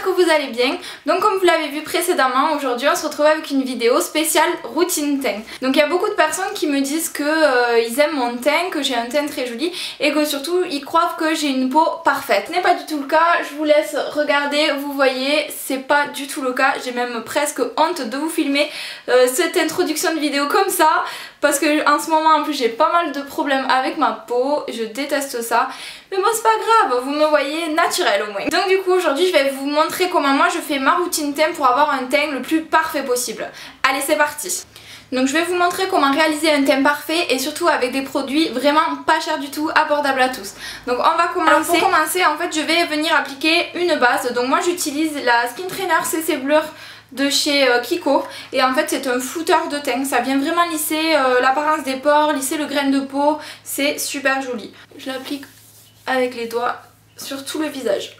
j'espère que vous allez bien. Donc comme vous l'avez vu précédemment, aujourd'hui on se retrouve avec une vidéo spéciale routine teint. Donc il y a beaucoup de personnes qui me disent que ils aiment mon teint, que j'ai un teint très joli et que surtout ils croient que j'ai une peau parfaite. Ce n'est pas du tout le cas, je vous laisse regarder, vous voyez, c'est pas du tout le cas. J'ai même presque honte de vous filmer cette introduction de vidéo comme ça. Parce que en ce moment en plus j'ai pas mal de problèmes avec ma peau, je déteste ça. Mais bon c'est pas grave, vous me voyez naturel au moins. Donc du coup aujourd'hui je vais vous montrer comment moi je fais ma routine teint pour avoir un teint le plus parfait possible. Allez c'est parti. Donc je vais vous montrer comment réaliser un teint parfait et surtout avec des produits vraiment pas chers du tout, abordables à tous. Donc on va commencer. Alors pour commencer en fait je vais venir appliquer une base. Donc moi j'utilise la Skin Trainer CC Blur de chez Kiko et en fait c'est un flouteur de teint, ça vient vraiment lisser l'apparence des pores, lisser le grain de peau, c'est super joli. Je l'applique avec les doigts sur tout le visage.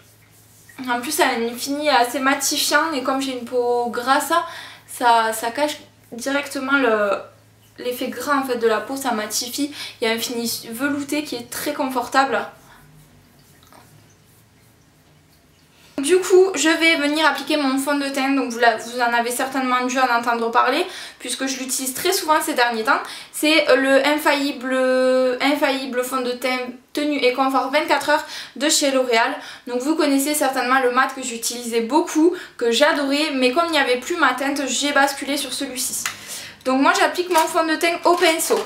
En plus ça a un fini assez matifiant et comme j'ai une peau grasse, ça cache directement l'effet gras en fait de la peau, ça matifie, il y a un fini velouté qui est très confortable. Du coup je vais venir appliquer mon fond de teint, donc vous en avez certainement dû en entendre parler puisque je l'utilise très souvent ces derniers temps. C'est le infaillible fond de teint tenue et confort 24 heures de chez L'Oréal. Donc vous connaissez certainement le mat que j'utilisais beaucoup, que j'adorais, mais comme il n'y avait plus ma teinte j'ai basculé sur celui-ci. Donc moi j'applique mon fond de teint au pinceau.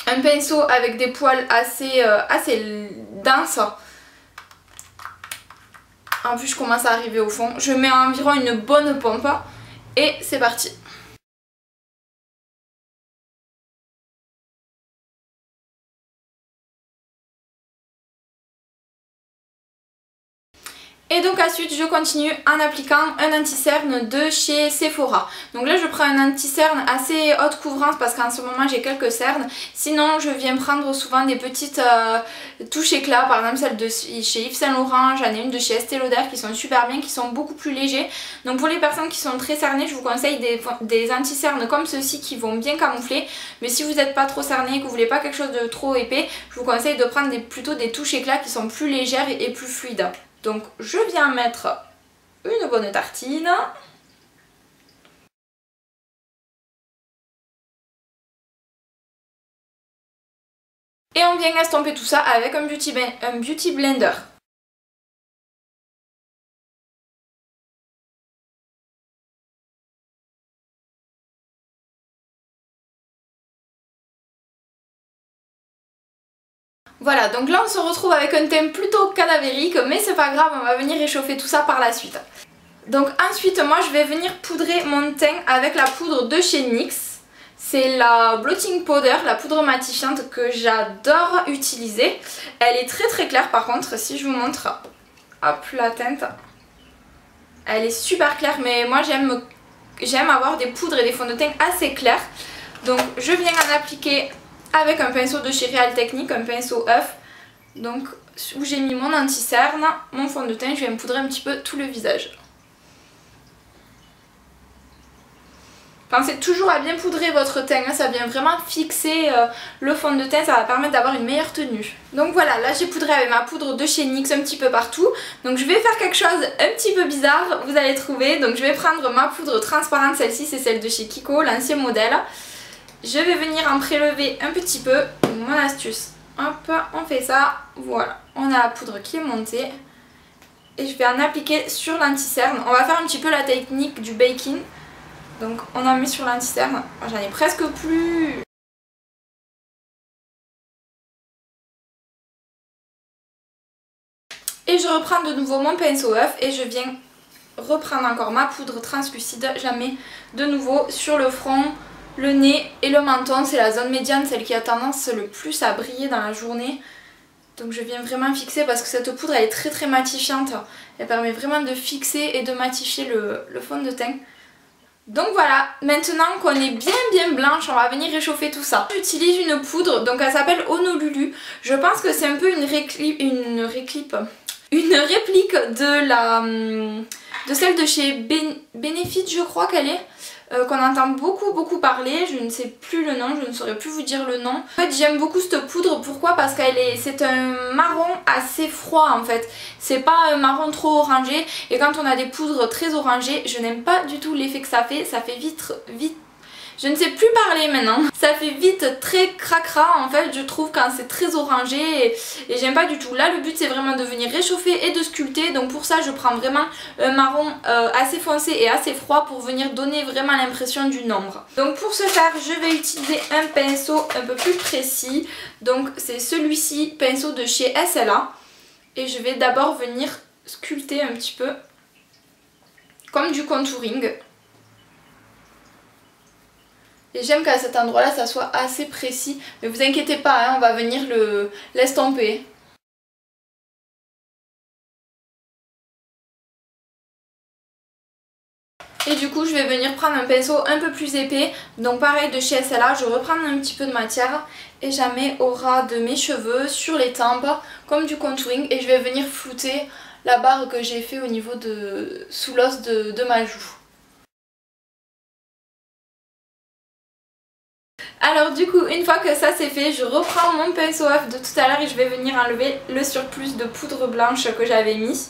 Un pinceau avec des poils assez denses. En plus je commence à arriver au fond, je mets environ une bonne pompe et c'est parti. Et donc ensuite je continue en appliquant un anti-cerne de chez Sephora. Donc là je prends un anti-cerne assez haute couvrance parce qu'en ce moment j'ai quelques cernes. Sinon je viens prendre souvent des petites touches éclat, par exemple celle de chez Yves Saint Laurent, j'en ai une de chez Estée Lauder qui sont super bien, qui sont beaucoup plus légers. Donc pour les personnes qui sont très cernées je vous conseille des anti-cernes comme ceux-ci qui vont bien camoufler. Mais si vous n'êtes pas trop cerné et que vous voulez pas quelque chose de trop épais, je vous conseille de prendre plutôt des touches éclat qui sont plus légères et plus fluides. Donc je viens mettre une bonne tartine. Et on vient estomper tout ça avec un beauty blender. Voilà, donc là on se retrouve avec un teint plutôt cadavérique, mais c'est pas grave, on va venir réchauffer tout ça par la suite. Donc ensuite moi je vais venir poudrer mon teint avec la poudre de chez NYX. C'est la Blotting Powder, la poudre matifiante que j'adore utiliser. Elle est très claire par contre, si je vous montre hop, la teinte. Elle est super claire, mais moi j'aime avoir des poudres et des fonds de teint assez clairs. Donc je viens en appliquer avec un pinceau de chez Real Technique, un pinceau œuf. Donc où j'ai mis mon anti-cerne, mon fond de teint, je viens me poudrer un petit peu tout le visage. Pensez toujours à bien poudrer votre teint, hein, ça vient vraiment fixer le fond de teint, ça va permettre d'avoir une meilleure tenue. Donc voilà, là j'ai poudré avec ma poudre de chez NYX un petit peu partout. Donc je vais faire quelque chose un petit peu bizarre, vous allez trouver. Donc je vais prendre ma poudre transparente, celle-ci c'est celle de chez Kiko, l'ancien modèle. Je vais venir en prélever un petit peu, mon astuce, hop, on fait ça, voilà, on a la poudre qui est montée. Et je vais en appliquer sur l'anti-cerne, on va faire un petit peu la technique du baking. Donc on en met sur l'anti-cerne, j'en ai presque plus. Et je reprends de nouveau mon pinceau œuf et je viens reprendre encore ma poudre translucide, j'en mets de nouveau sur le front, le nez et le menton, c'est la zone médiane, celle qui a tendance le plus à briller dans la journée. Donc je viens vraiment fixer parce que cette poudre elle est très matifiante, elle permet vraiment de fixer et de matifier le fond de teint. Donc voilà, maintenant qu'on est bien blanche, on va venir réchauffer tout ça. J'utilise une poudre, donc elle s'appelle Honolulu. Je pense que c'est un peu une réplique de celle de chez Benefit, je crois qu'elle est. qu'on entend beaucoup parler. Je ne sais plus le nom, je ne saurais plus vous dire le nom. En fait j'aime beaucoup cette poudre, pourquoi? Parce c'est un marron assez froid en fait. C'est pas un marron trop orangé et quand on a des poudres très orangées, je n'aime pas du tout l'effet que ça fait vite... Je ne sais plus parler maintenant. Ça fait vite très cracra en fait je trouve quand c'est très orangé et j'aime pas du tout. Là le but c'est vraiment de venir réchauffer et de sculpter, donc pour ça je prends vraiment un marron assez foncé et assez froid pour venir donner vraiment l'impression d'une ombre. Donc pour ce faire je vais utiliser un pinceau un peu plus précis, donc c'est celui-ci, pinceau de chez SLA, et je vais d'abord venir sculpter un petit peu comme du contouring. Et j'aime qu'à cet endroit là ça soit assez précis, mais vous inquiétez pas hein, on va venir l'estomper. Et du coup je vais venir prendre un pinceau un peu plus épais, donc pareil de chez SLA, je reprends un petit peu de matière et j'en mets au ras de mes cheveux, sur les tempes, comme du contouring, et je vais venir flouter la barre que j'ai fait au niveau de sous l'os de ma joue. Alors du coup une fois que ça c'est fait, je reprends mon pinceau œuf de tout à l'heure et je vais venir enlever le surplus de poudre blanche que j'avais mis.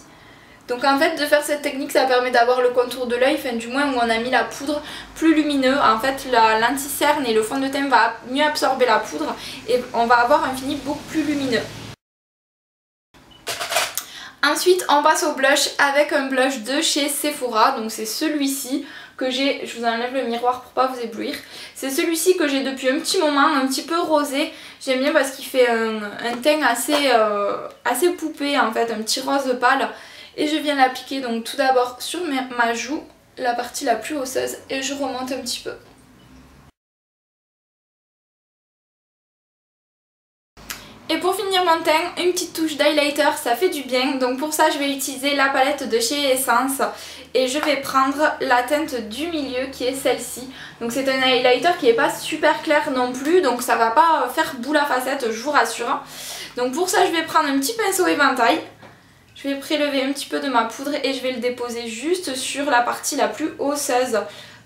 Donc en fait de faire cette technique ça permet d'avoir le contour de l'œil, enfin du moins où on a mis la poudre, plus lumineux. En fait la lentille-cerne et le fond de teint va mieux absorber la poudre et on va avoir un fini beaucoup plus lumineux. Ensuite on passe au blush avec un blush de chez Sephora, donc c'est celui-ci que j'ai, je vous enlève le miroir pour pas vous éblouir. C'est celui-ci que j'ai depuis un petit moment, un petit peu rosé. J'aime bien parce qu'il fait un teint assez poupée en fait, un petit rose pâle. Et je viens l'appliquer donc tout d'abord sur ma joue, la partie la plus osseuse, et je remonte un petit peu. Et pour finir mon teint, une petite touche d'highlighter, ça fait du bien. Donc pour ça je vais utiliser la palette de chez Essence et je vais prendre la teinte du milieu qui est celle-ci. Donc c'est un highlighter qui n'est pas super clair non plus, donc ça va pas faire boule à facette, je vous rassure. Donc pour ça je vais prendre un petit pinceau éventail. Je vais prélever un petit peu de ma poudre et je vais le déposer juste sur la partie la plus osseuse.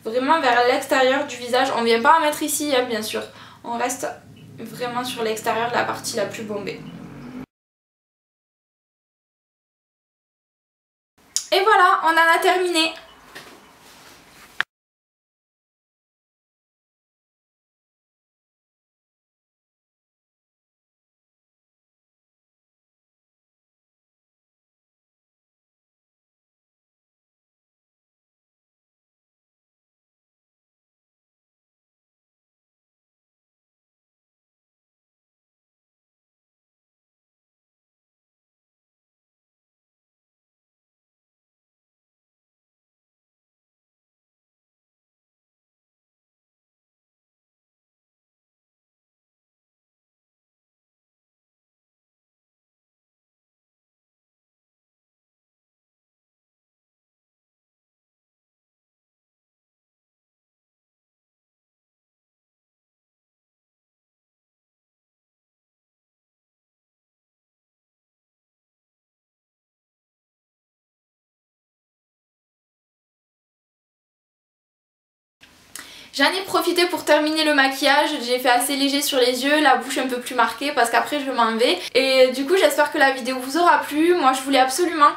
Vraiment vers l'extérieur du visage. On ne vient pas en mettre ici hein, bien sûr. On reste vraiment sur l'extérieur de la partie la plus bombée. Et voilà, on en a terminé. J'en ai profité pour terminer le maquillage, j'ai fait assez léger sur les yeux, la bouche un peu plus marquée parce qu'après je m'en vais. Et du coup j'espère que la vidéo vous aura plu. Moi je voulais absolument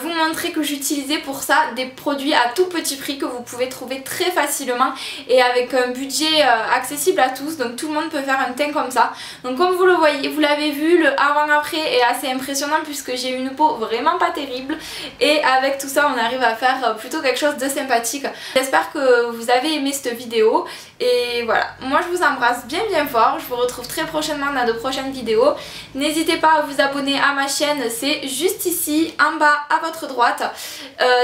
vous montrer que j'utilisais pour ça des produits à tout petit prix que vous pouvez trouver très facilement et avec un budget accessible à tous, donc tout le monde peut faire un teint comme ça. Donc comme vous le voyez, vous l'avez vu, le avant-après est assez impressionnant puisque j'ai une peau vraiment pas terrible et avec tout ça on arrive à faire plutôt quelque chose de sympathique. J'espère que vous avez aimé cette vidéo et voilà, moi je vous embrasse bien fort, je vous retrouve très prochainement dans de prochaines vidéos. N'hésitez pas à vous abonner à ma chaîne, c'est juste ici en bas à votre droite.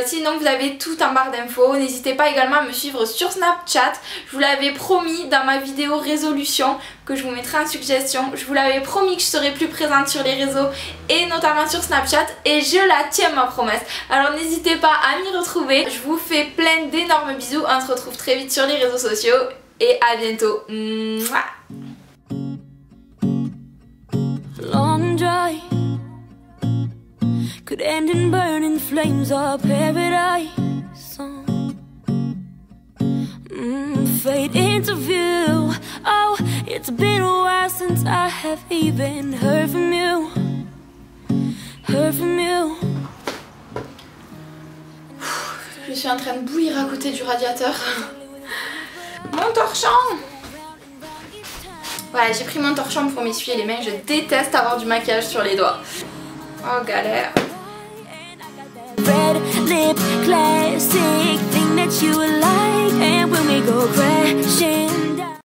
Sinon vous avez tout en barre d'infos. N'hésitez pas également à me suivre sur Snapchat, je vous l'avais promis dans ma vidéo résolution que je vous mettrai en suggestion. Je vous l'avais promis que je serai plus présente sur les réseaux et notamment sur Snapchat et je la tiens ma promesse. Alors n'hésitez pas à m'y retrouver. Je vous fais plein d'énormes bisous. On se retrouve très vite sur les réseaux sociaux et à bientôt. Mouah. Long drive could end in burning flames or paradise. fade into view. Oh, it's been a while since I have even heard from you. Heard from you. Je suis en train de bouillir à côté du radiateur. Mon torchon! Voilà, j'ai pris mon torchon pour m'essuyer les mains. Je déteste avoir du maquillage sur les doigts. Oh, galère. Red lip classic thing that you like, and when we go crashing down.